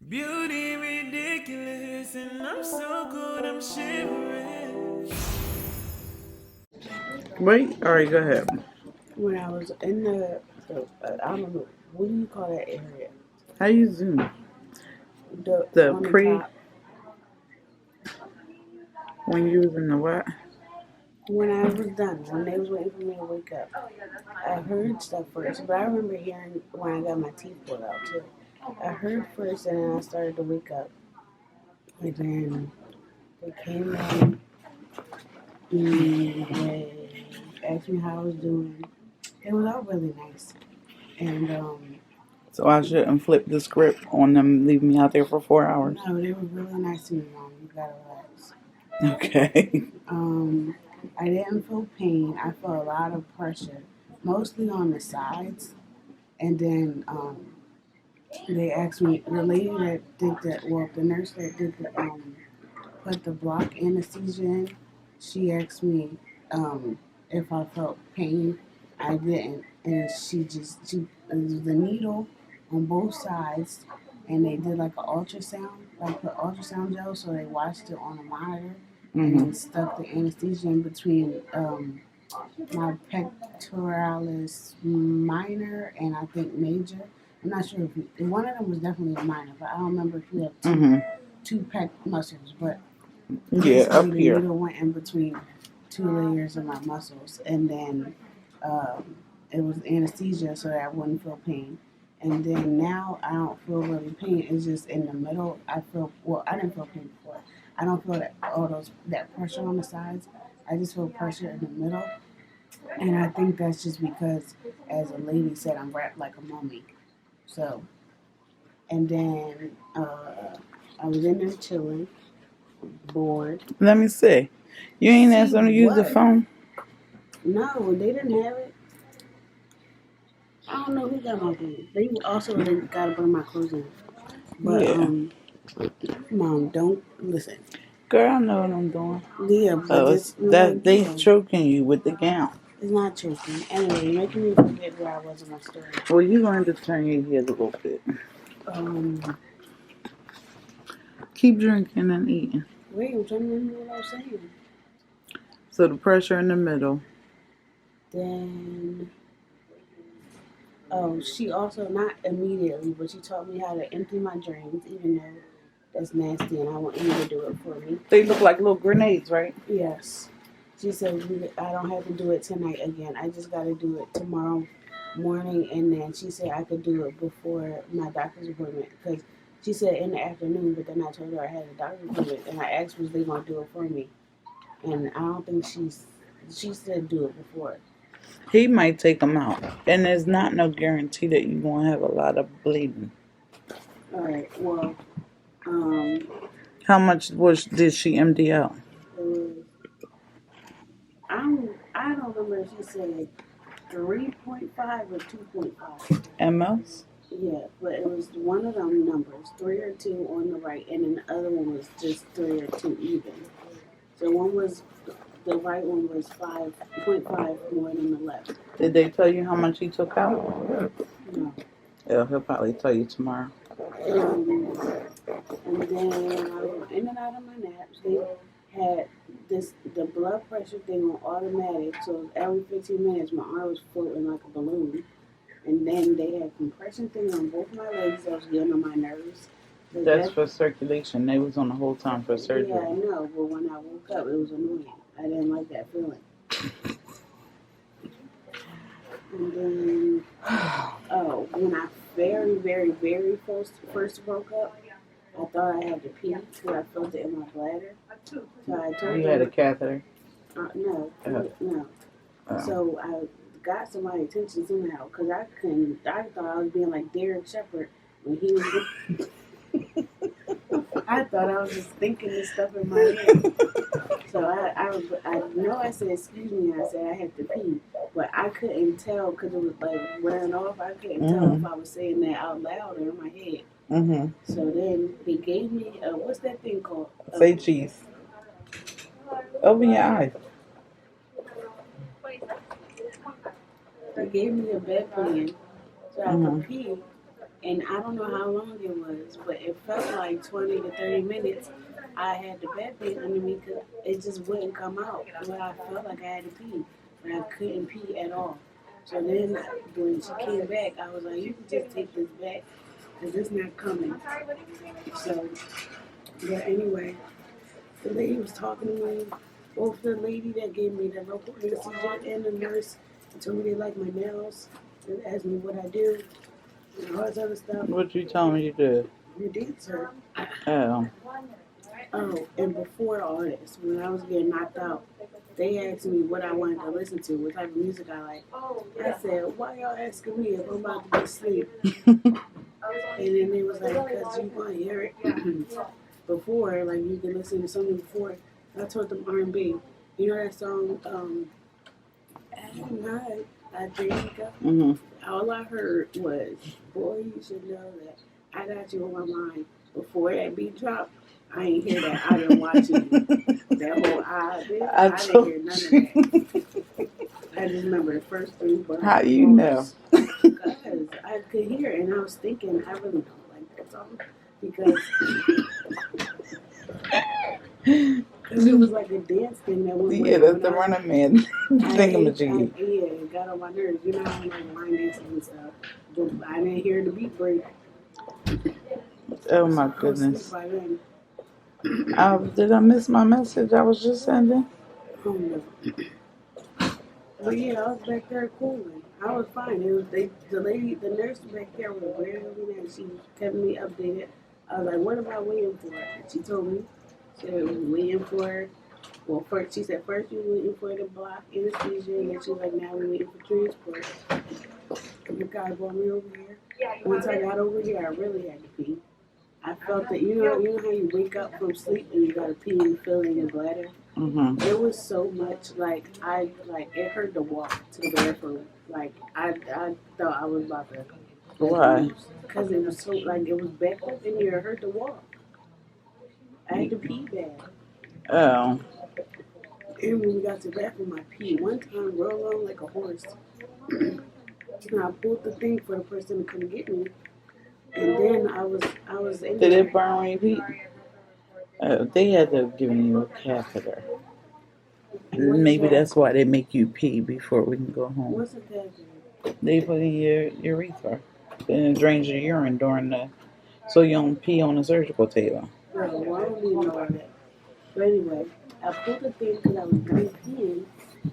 Beauty ridiculous, and I'm so good, I'm shivering. Wait, all right, go ahead. When I was in I don't know, what do you call that area? How you zoom? The The on the pre top. when you was in the what? When I was done, when they was waiting for me to wake up, I heard stuff first, but I remember hearing when I got my teeth pulled out too. I heard first, and then I started to wake up, and then they came in and they asked me how I was doing. It was all really nice, and So I shouldn't flip the script on them leaving me out there for 4 hours. no, they were really nice to me, Mom. You gotta relax. Okay. I didn't feel pain. I felt a lot of pressure, mostly on the sides. And then they asked me, the lady that did the nurse that did put the block anesthesia in, she asked me if I felt pain. I didn't. And it was the needle on both sides, and they did like an ultrasound, like put ultrasound gel, so they watched it on a monitor and then stuck the anesthesia in between my pectoralis minor and I think major. I'm not sure if one of them was definitely a minor, but I don't remember if you have two pec muscles. But Yeah, basically, up the here. needle went in between two layers of my muscles, and then it was anesthesia so that I wouldn't feel pain. And then now I don't feel really pain. It's just in the middle. I feel I didn't feel pain before. I don't feel that pressure on the sides. I just feel pressure in the middle, and I think that's just because, as a lady said, I'm wrapped like a mummy. So, and then I was in there chilling, bored. Let me see. You ain't asked them to use the What? phone? No, they didn't have it. I don't know who got my phone. They gotta bring my clothes in. But Yeah. Mom, don't listen. Girl, I know what I'm doing. Yeah, but Oh, it's just that they yeah, choking you with the gown. it's not choking. Anyway, you're making me forget where I was in my story. Well, you're going to turn your head a little bit. Keep drinking and eating. Wait, I'm trying to remember what I was saying. So the pressure in the middle. Then, she also, not immediately, but she taught me how to empty my drains, even though that's nasty and I want you to do it for me. They look like little grenades, right? Yes. She said, I don't have to do it tonight again. I just got to do it tomorrow morning. And then she said I could do it before my doctor's appointment. Because she said in the afternoon, but then I told her I had a doctor's appointment. And I asked was they going to do it for me. And I don't think she said do it before. He might take them out. And there's not no guarantee that you're going to have a lot of bleeding. All right. Well, How much did she empty out? it was, I don't remember if she said 3.5 or 2.5. MLs? Yeah, but it was one of them numbers, 3 or 2 on the right, and then the other one was just 3 or 2 even. So the right one was 5.5 more than the left. Did they tell you how much he took out? No. Yeah, he'll probably tell you tomorrow. And then I was in and out of my naps. They had the blood pressure thing on automatic, so every 15 minutes my arm was floating like a balloon. And then they had compression thing on both my legs that was getting on my nerves. That's for circulation. They was on the whole time for surgery. Yeah, I know, but when I woke up, it was annoying. I didn't like that feeling. And then, when I very, very, very first woke up, I thought I had to pee because I felt it in my bladder. So I told You had a catheter? no. Oh. So I got somebody's attention somehow because I thought I was being like Derek Shepherd when he was. I thought I was just thinking this stuff in my head. So I know I said excuse me. I said I had to pee, but I couldn't tell because it was like wearing off. I couldn't tell if I was saying that out loud or in my head. So then they gave me what's that thing called? Say cheese. Open your eyes. They gave me a bedpan so I could pee, And I don't know how long it was, but it felt like 20 to 30 minutes. I had the bed pain under me because it just wouldn't come out. But I felt like I had to pee, but I couldn't pee at all. So then when she came back, I was like, you can just take this back because it's not coming. So, but anyway, the lady was talking to me. Both the lady that gave me the local anesthesia and the nurse told me they like my nails and asked me what I do and all this other stuff. What you telling me you did? You dancer. Oh. Oh, and before all this, when I was getting knocked out, they asked me what I wanted to listen to, what type of music I like. I said, why y'all asking me if I'm about to be asleep? And then they was like, because you want to hear it before, like you can listen to something before. I told them R&B. You know that song, at night, I drink up. Mm-hmm. All I heard was, boy, you should know that I got you on my mind. Before that beat dropped, I ain't hear that. I didn't watch it. That whole I didn't hear none of that. I just remember the first three bars. How you know? Because I could hear it and I was thinking, I really don't like that song. Because it was like a dance thing that went Yeah, that's the running man thingamajiggy. Yeah, it got on my nerves. You know how I like line dancing and stuff. But I didn't hear the beat break. Oh my goodness. Did I miss my message I was just sending? Oh no. But yeah, I was back there cooling. I was fine. It was the nurse back there was very nice. She kept me updated. I was like, what am I waiting for? And she told me. She said, we waiting for. Well, first she said first you waiting for the block anesthesia, and then she was like, now we're waiting for transport. And the guy brought me over here. Once I got over here, I really had to pee. I felt that you know how you wake up from sleep and you gotta pee and you feel it in your bladder. Mm-hmm. It was so much like it hurt to walk to the bathroom. Like I thought I was about to. Why? Because it was so like it was back up in here. It hurt to walk. I had to pee bad. Oh. And when we got to the bathroom, I peed one time, real long like a horse. And I pulled the thing for the person to come get me. And then I was in Did there. it burn when you pee? They had to have given you a catheter. Maybe that's why they make you pee before we can go home. What's a catheter? They put in your urethra. And it drains your urine so you don't pee on the surgical table. Well, I don't even know all that. But anyway, I pulled the thing because I was done peeing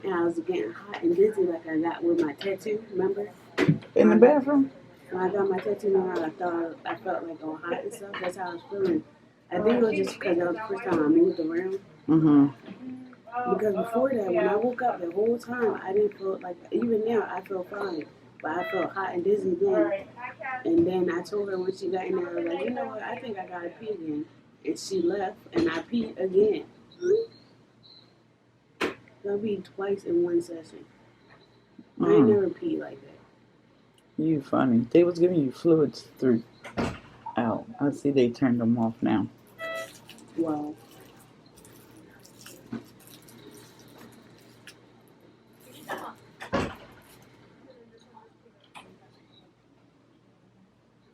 and I was getting hot and dizzy like I got with my tattoo, remember? In the bathroom? When I got my tattoo on, I felt like all hot and stuff. That's how I was feeling. I think it was just because that was the first time I moved around. Mm-hmm. Because before that, when I woke up the whole time, I didn't feel like, even now, I feel fine. But I felt hot and dizzy then. And then I told her when she got in there, I was like, you know what, I think I got to pee again. And she left, and I peed again. I peed twice in one session. I ain't never peed like that. You funny. They was giving you fluids out. I see they turned them off now. Wow.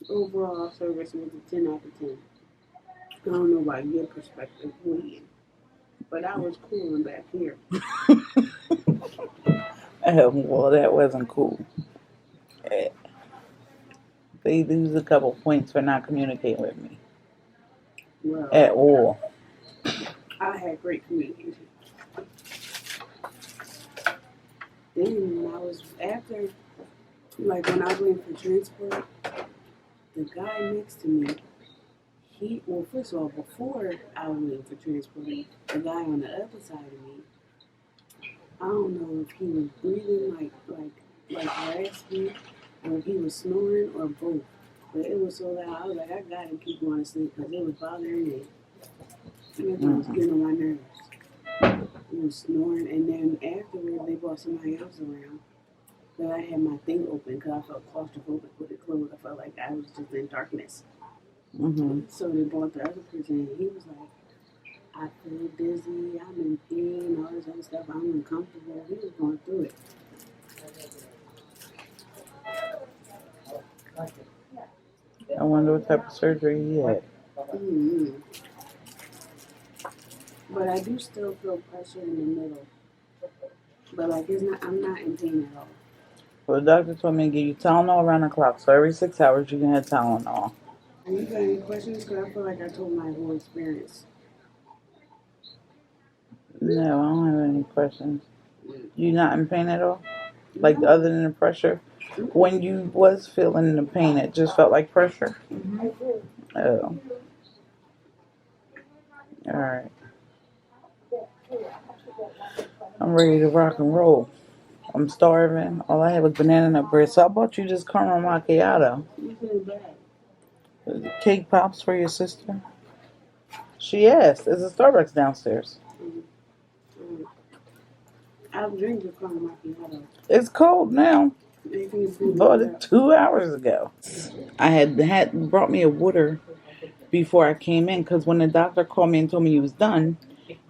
Overall service was a 10 out of 10. I don't know about your perspective, but I was cooling back here. Well, that wasn't cool. They lose a couple points for not communicating with me. Well, at all. I had great communication. Then when I was after, like when I went for transport, the guy next to me, first of all, before I went for transport, the guy on the other side of me, I don't know if he was breathing like raspy, or if he was snoring, or both. But it was so loud, I was like, I gotta keep going to sleep because it was bothering me. It was getting on my nerves. He was snoring, and then afterwards they brought somebody else around. But I had my thing open because I felt claustrophobic with it closed. I felt like I was just in darkness. Mm-hmm. So they brought the other person, and he was like, I feel dizzy, I'm in pain, all this other stuff, I'm uncomfortable. He was going through it. I wonder what type of surgery he had. Mm-hmm. But I do still feel pressure in the middle. But like it's not, I'm not in pain at all. Well, the doctor told me to give you Tylenol around the clock. So every 6 hours you can have Tylenol. And you got any questions? Because I feel like I told my whole experience. No, I don't have any questions. You not in pain at all? Like No. other than the pressure? When you was feeling the pain, it just felt like pressure? Mm-hmm. Oh. Alright. I'm ready to rock and roll. I'm starving. All I had was banana nut bread. So I bought you this caramel macchiato. You feel bad. Cake pops for your sister. She asked. There's a Starbucks downstairs. Mm-hmm. I've drank the caramel macchiato. It's cold now. Anything to Bought it 2 hours ago. I had brought me a water before I came in because when the doctor called me and told me he was done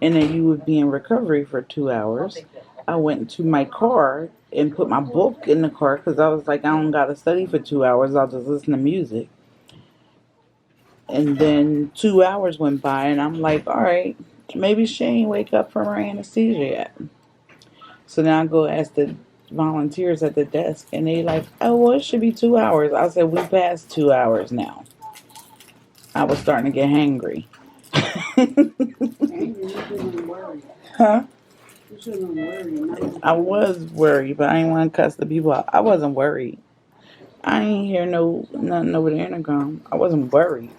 and that you would be in recovery for 2 hours, I went to my car and put my book in the car because I was like, I don't got to study for 2 hours. I'll just listen to music. And then 2 hours went by and I'm like, all right, maybe she ain't wake up from her anesthesia yet. So now I go ask the volunteers at the desk and they like, oh, well, it should be 2 hours. I said, we passed 2 hours now. I was starting to get hangry. Angry, you shouldn't worry. Huh? You shouldn't worry. I was worried, but I didn't want to cuss the people out. I wasn't worried. I ain't hear nothing over the intercom. I wasn't worried.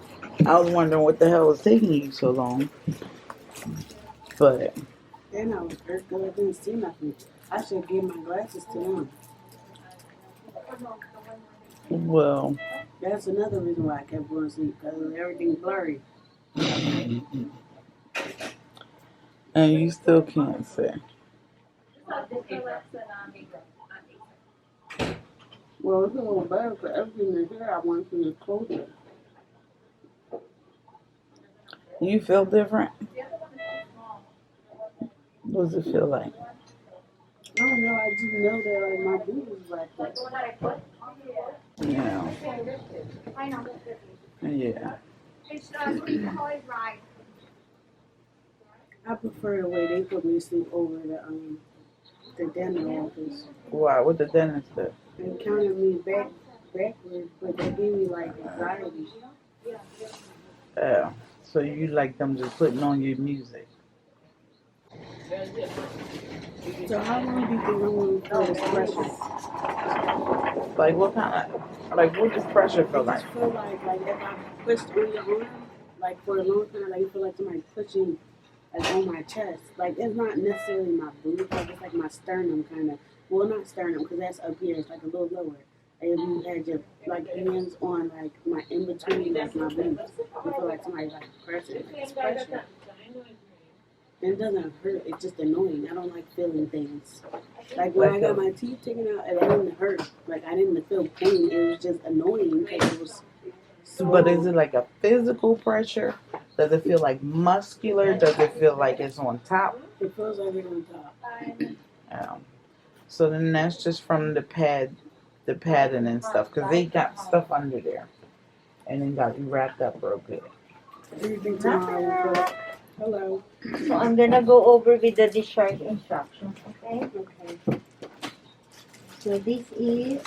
I was wondering what the hell was taking you so long. But Then I was hurt because I didn't see nothing. I should give my glasses to them. well, That's another reason why I kept going to sleep because everything's blurry. and you still can't say. Well, it's a little better because everything in here I want to is closer. You feel different? What does it feel like? I don't know. I just know that like my boobs is like that. Yeah. Yeah. I prefer the way they put me to sleep over the dental office. Why? What the dentist do? They counted me backwards, but they gave me like anxiety. Oh. So you like them just putting on your music? So how long do you think I'm going to feel this pressure? Like what kind of, like what does pressure feel I like? just feel like if I pushed on your arm, like for a long time, like you feel like somebody pushing like on my chest. Like it's not necessarily my boobs, like it's like my sternum kind of. Well, not sternum because that's up here. It's like a little lower. Like if you had your like hands on like my in between like my boobs, you feel like somebody like pressing. Like it's pressure. And it doesn't hurt. It's just annoying. I don't like feeling things. Like when I got my teeth taken out, it didn't hurt. Like I didn't feel pain. It was just annoying because it was. But is it like a physical pressure? Does it feel like muscular? Does it feel like it's on top? It feels like it's on top. So then that's just from the padding and stuff, because they got stuff under there, and then got you wrapped up real good. Everything tomorrow. Hello. So I'm gonna go over with the discharge instructions, okay? Okay. So this is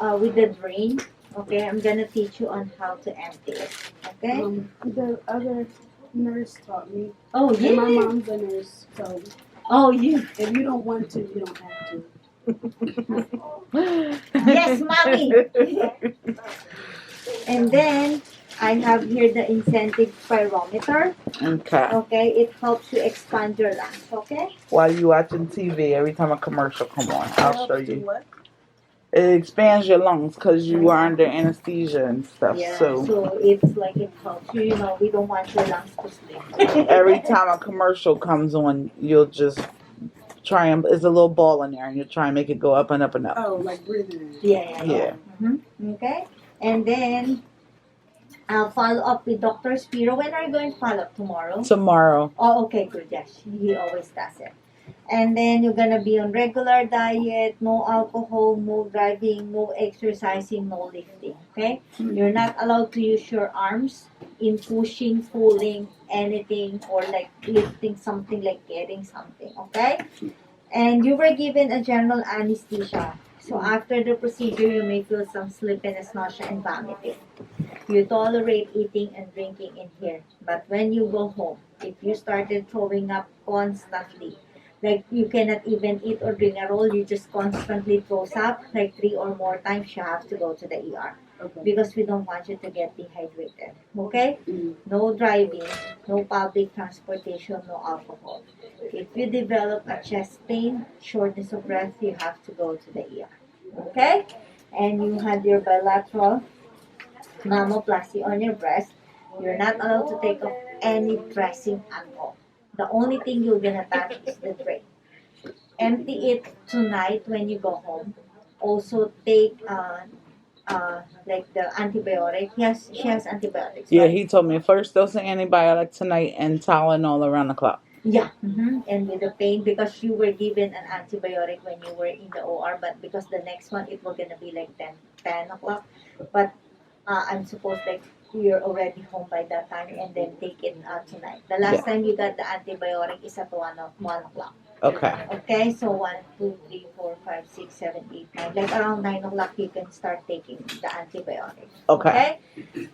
with the drain, okay? I'm gonna teach you on how to empty it, okay? The other nurse taught me. Oh, And yeah. my mom's a nurse, so Oh, you. if you don't want to, you don't have to. Yes, mommy. And then I have here the incentive spirometer. Okay. Okay, it helps you expand your lungs. Okay. While you watching TV, every time a commercial come on, I'll show you. What? It expands your lungs because you are under anesthesia and stuff. Yeah. So So it's like it helps you. You know, we don't want your lungs to sleep. every time a commercial comes on, you'll just try and it's a little ball in there, and you try and make it go up and up and up. Oh, like breathing. Yeah. Yeah. Mm-hmm. Okay. And then I'll follow up with Dr. Spiro. When are you going to follow up tomorrow? Tomorrow. Oh, okay, good. Yes, he always does it. And then you're gonna be on regular diet, no alcohol, no driving, no exercising, no lifting. Okay? You're not allowed to use your arms in pushing, pulling, anything, or like lifting something, like getting something. Okay? And you were given a general anesthesia. So after the procedure, you may feel some sleepiness, nausea, and vomiting. You tolerate eating and drinking in here. But when you go home, if you started throwing up constantly, like you cannot even eat or drink at all, you just constantly throws up like 3 or more times, you have to go to the ER. Okay. Because we don't want you to get dehydrated. Okay? No driving, no public transportation, no alcohol. If you develop a chest pain, shortness of breath, you have to go to the ER. Okay? And you had your bilateral mammoplasty on your breast. You're not allowed to take off any dressing at all. The only thing you're gonna touch is the drain. Empty it tonight when you go home. Also take like the antibiotic. She has antibiotics. Yeah, Right? he told me first dose of antibiotic tonight and Tylenol around the clock. Yeah. And with the pain, because you were given an antibiotic when you were in the OR, but because the next one it was gonna be like 10 o'clock. But I'm supposed like you're already home by that time, and then take it tonight. The last time you got the antibiotic is at 1 o'clock. Okay. Okay, so 1, 2, 3, 4, 5, 6, 7, 8, 9. Like around 9 o'clock, you can start taking the antibiotic. Okay.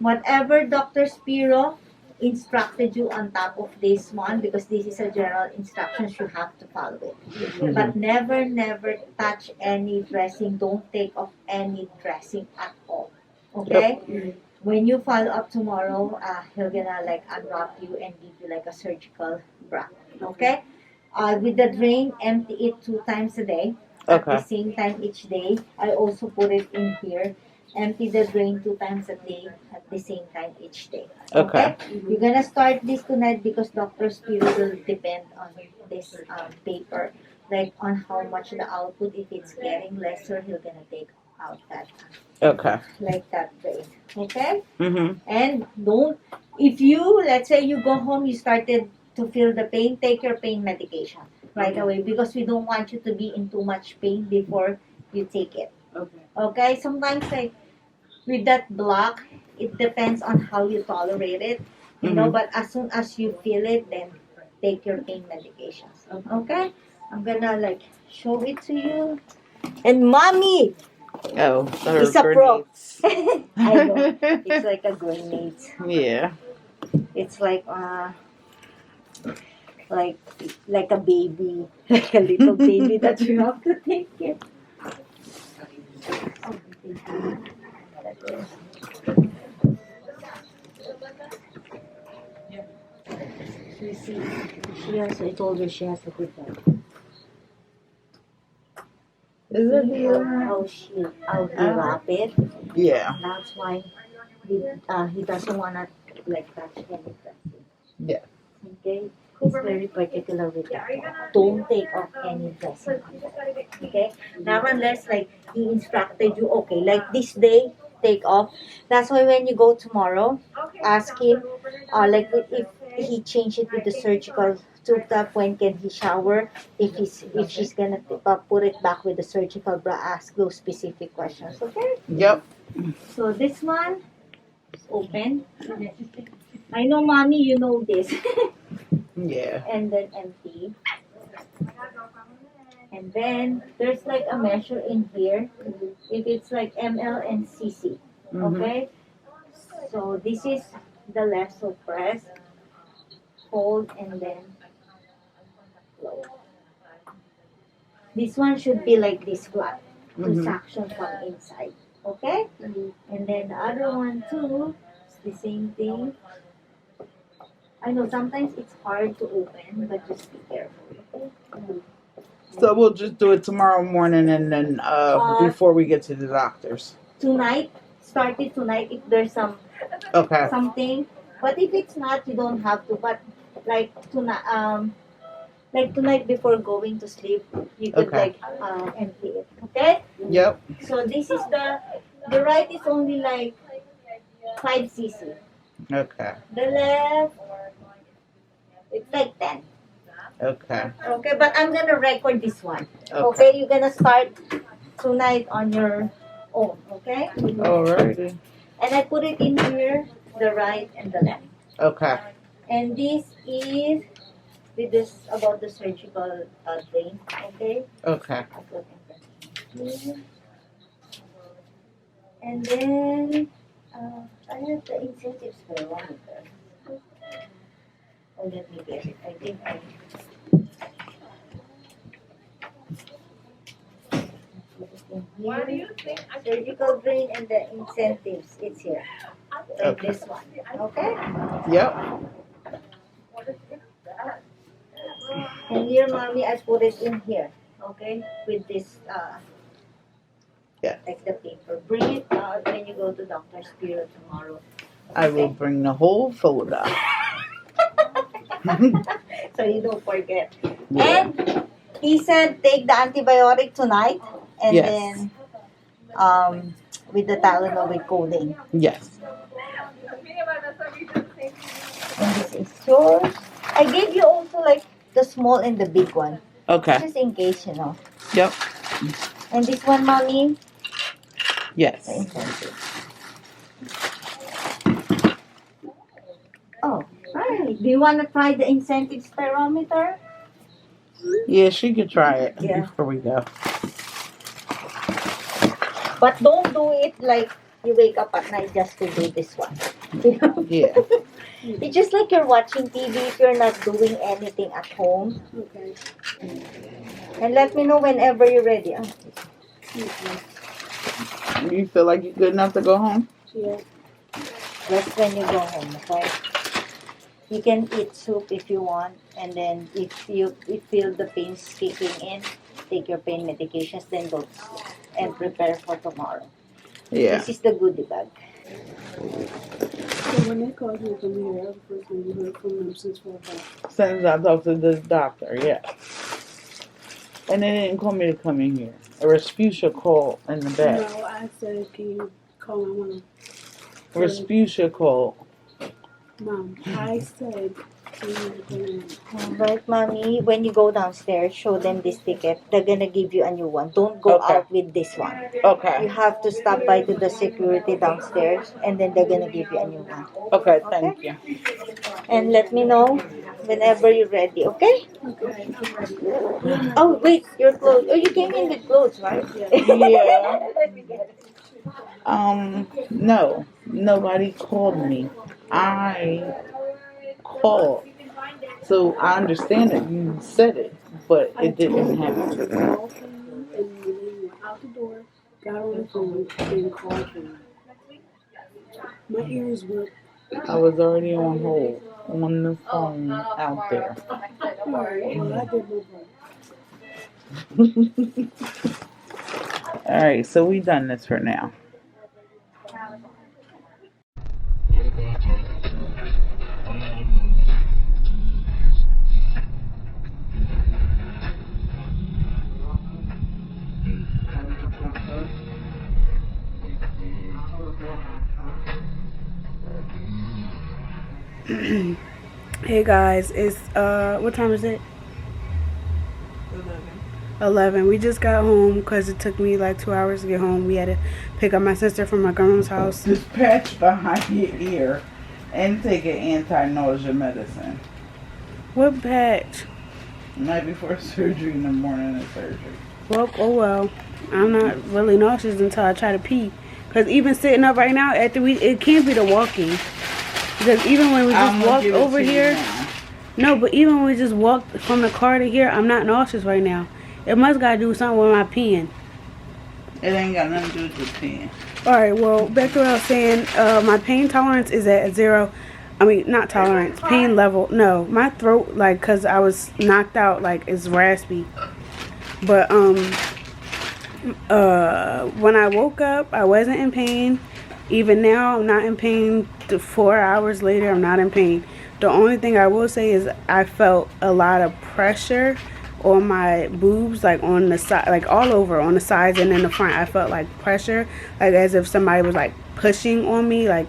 Whatever Dr. Spiro instructed you on top of this one, because this is a general instructions, you have to follow it. But never, never touch any dressing. Don't take off any dressing at all. Okay? When you follow up tomorrow, he'll gonna like unwrap you and give you like a surgical bra. Okay? With the drain, empty it 2 times a day. At the same time each day. I also put it in here. Empty the drain 2 times a day at the same time each day. Okay. You're gonna start this tonight because Dr. Spiro will depend on this paper, like on how much the output. If it's getting lesser, he'll gonna take out that Okay. like that drain. Okay? Mhm. And don't, if you, let's say you go home, you started to feel the pain, take your pain medication right away, because we don't want you to be in too much pain before you take it. Okay. Okay? Sometimes like with that block, it depends on how you tolerate it, you know, but as soon as you feel it, then take your pain medications. Okay? I'm gonna like show it to you. And mommy Oh, is a pro. grenades. I know. It's like a grenade. Yeah. It's like like a baby, like a little baby that you have to take care. You see, I told her she has a good one. Is it See how he wrap it? Yeah. That's why he doesn't wanna like touch anything. Yeah. Okay? He's very particular with that. Don't take off any dressing. Okay? Now unless like he instructed you, okay, like this day, take off. That's why when you go tomorrow, ask him, like if he changed it with the surgical tube top, when can he shower? If she's gonna put it back with the surgical bra, ask those specific questions. Okay? Yep. So this one is open. I know, mommy, you know this. Yeah. And then empty. And then there's like a measure in here. If it's like ml and cc. Okay? So this is the left, so press, hold, and then blow. This one should be like this flat to suction from inside. Okay? And then the other one too, it's the same thing. I know sometimes it's hard to open, but just be careful. Okay? So we'll just do it tomorrow morning and then before we get to the doctors. Tonight, start it tonight if there's something. But if it's not, you don't have to. But like tonight before going to sleep, you could like empty it. Okay? Yep. So this is the right is only like 5 cc. Okay. The left, it's like 10. Okay. Okay, but I'm gonna record this one. Okay. Okay, you're gonna start tonight on your own. Okay. Alrighty. And I put it in here, the right and the left. Okay. And this is with this about the surgical drain. Okay. Okay. I put in here. And then I have the incentives barometer. Oh, let me get it. I think I put it in here. Why do you think Surgical drain and the incentives. It's here. Like Okay. this one. Okay? Yep. And here, mommy, I put it in here. Okay? With this, Yeah. like the paper. Bring it out when you go to Doctor's Bureau tomorrow. I will bring the whole folder. So you don't forget. Yeah. And he said take the antibiotic tonight and Yes. then with the Tylenol with codeine. Yes. And this is yours. I gave you also like the small and the big one. Okay. Just in case, you know. Yep. And this one, mommy, Yes. the incentive. Oh, right. Do you want to try the incentive spirometer? Yeah, she could try it Yeah. before we go. But don't do it like you wake up at night just to do this one. You know? Yeah. It's just like you're watching TV if you're not doing anything at home. Okay. And let me know whenever you're ready. Oh, You feel like you're good enough to go home? Yeah. just when you go home, okay? You can eat soup if you want, and then if you feel the pain's kicking in, take your pain medications, then go to sleep and prepare for tomorrow. Yeah. This is the goodie bag. So when they called you from here, that was the first time you heard from them since 4 o'clock. Since I talked to this doctor, yeah. And they didn't call me to come in here. A Respucia called in the back. No, I said, can you call my mom? Respucia called. Mom, I said, can you call my mom? Right, mommy, when you go downstairs, show them this ticket. They're gonna give you a new one. Don't go Okay. out with this one. You Okay. have to stop by to the security downstairs, and then they're gonna give you a new one. Okay, thank you. And let me know whenever you're ready, okay? Okay. Oh, wait, your clothes. Oh, you came in with clothes, right? Yeah. Let me get it. No. Nobody called me. I called. So I understand that you said it, but it didn't happen. I called for you, and then you went out the door, got on the phone, and called for you. My ears were, I was already on hold on the phone out there. alright, well, I did my part. Alright, so we done this for now. Hey guys, it's what time is it? 11. We just got home because it took me like 2 hours to get home. We had to pick up my sister from my grandma's house. Just patch behind your ear and take an anti-nausea medicine. What patch? Night before surgery, in the morning of surgery. Well, oh well. I'm not really nauseous until I try to pee. Because even sitting up right now, it can't be the walking. Because even when we I'm just gonna walked give it over to you here, now. no, but even when we just walked from the car to here, I'm not nauseous right now. It must got to do something with my peeing. It ain't got nothing to do with your peeing. Alright, well, back to what I was saying. My pain tolerance is at 0. I mean, not tolerance, pain level. No, my throat, like, because I was knocked out, like, is raspy. But, when I woke up, I wasn't in pain. Even now, I'm not in pain. 4 hours later, I'm not in pain. The only thing I will say is I felt a lot of pressure on my boobs, like on the side, like all over on the sides and in the front. I felt like pressure, like as if somebody was like pushing on me, like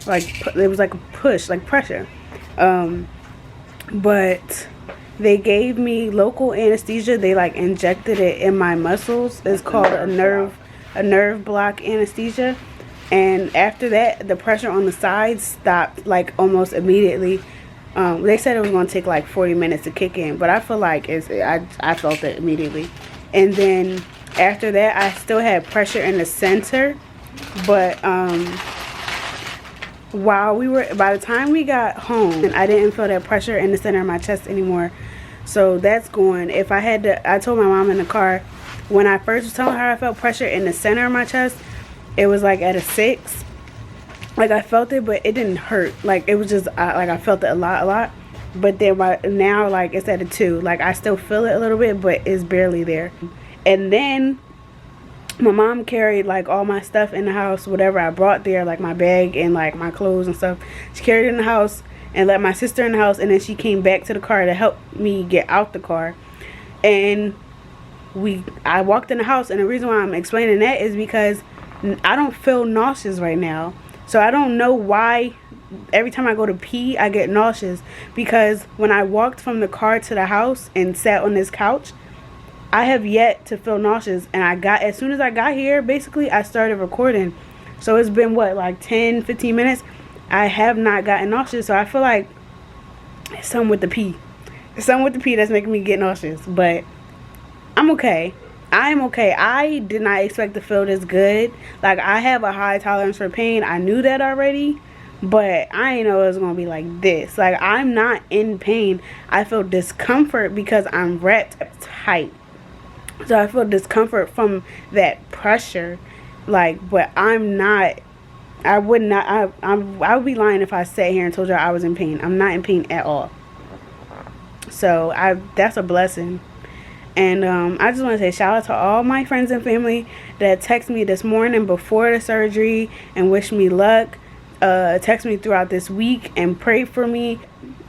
it was like a push, like pressure. But They gave me local anesthesia. They like injected it in my muscles. It's called a nerve block anesthesia. And after that, the pressure on the sides stopped like almost immediately. They said it was going to take like 40 minutes to kick in, but I feel like I felt it immediately. And then after that, I still had pressure in the center, but by the time we got home, I didn't feel that pressure in the center of my chest anymore. So that's going. If I had to, I told my mom in the car, when I first was telling her I felt pressure in the center of my chest, it was like at a 6. Like I felt it, but it didn't hurt. Like it was just like I felt it a lot. But then now, like it's at a 2. Like I still feel it a little bit, but it's barely there. And then my mom carried like all my stuff in the house, whatever I brought there, like my bag and like my clothes and stuff. She carried it in the house and let my sister in the house, and then she came back to the car to help me get out the car. And I walked in the house, and the reason why I'm explaining that is because I don't feel nauseous right now. So I don't know why every time I go to pee I get nauseous, because when I walked from the car to the house and sat on this couch, I have yet to feel nauseous. And as soon as I got here, basically I started recording. So it's been what, like 10-15 minutes. I have not gotten nauseous. So I feel like it's something with the pee. It's something with the pee that's making me get nauseous. But I'm okay. I'm okay. I did not expect to feel this good. Like I have a high tolerance for pain. I knew that already. But I didn't know it was going to be like this. Like I'm not in pain. I feel discomfort because I'm wrapped tight. So I feel discomfort from that pressure. Like, but I'm not. I would not. I would be lying if I sat here and told you I was in pain. I'm not in pain at all. So that's a blessing. And I just want to say shout out to all my friends and family that text me this morning before the surgery and wish me luck. Text me throughout this week and pray for me.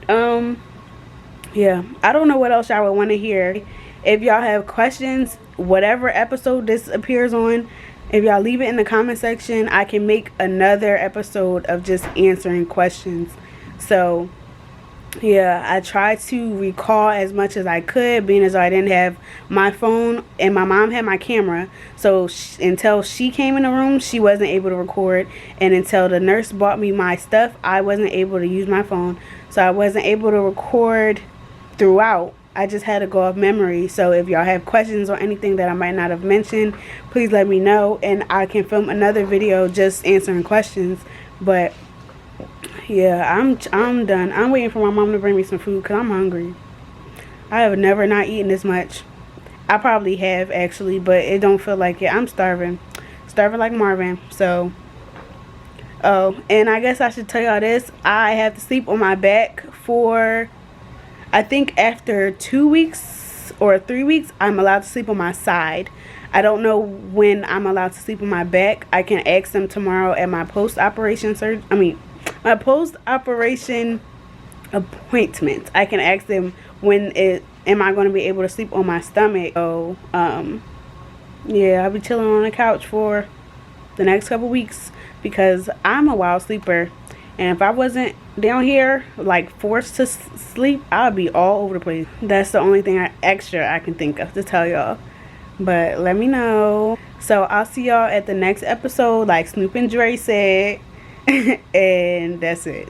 Yeah, I don't know what else y'all would want to hear. If y'all have questions, whatever episode this appears on, if y'all leave it in the comment section, I can make another episode of just answering questions. So yeah, I tried to recall as much as I could, being as though I didn't have my phone and my mom had my camera. So until she came in the room, she wasn't able to record. And until the nurse bought me my stuff, I wasn't able to use my phone. So I wasn't able to record throughout. I just had to go off memory. So if y'all have questions or anything that I might not have mentioned, please let me know. And I can film another video just answering questions. But yeah, I'm done. I'm waiting for my mom to bring me some food because I'm hungry. I have never not eaten this much. I probably have actually, but it don't feel like it. I'm starving. Starving like Marvin. So, oh, and I guess I should tell y'all this. I have to sleep on my back for, I think after 2 weeks or 3 weeks, I'm allowed to sleep on my side. I don't know when I'm allowed to sleep on my back. I can ask them tomorrow at my post-operation my post-operation appointment. I can ask them am I going to be able to sleep on my stomach. So, yeah, I'll be chilling on the couch for the next couple weeks because I'm a wild sleeper. And if I wasn't down here, like, forced to sleep, I'd be all over the place. That's the only thing extra I can think of to tell y'all. But let me know. So I'll see y'all at the next episode, like Snoop and Dre said. And that's it.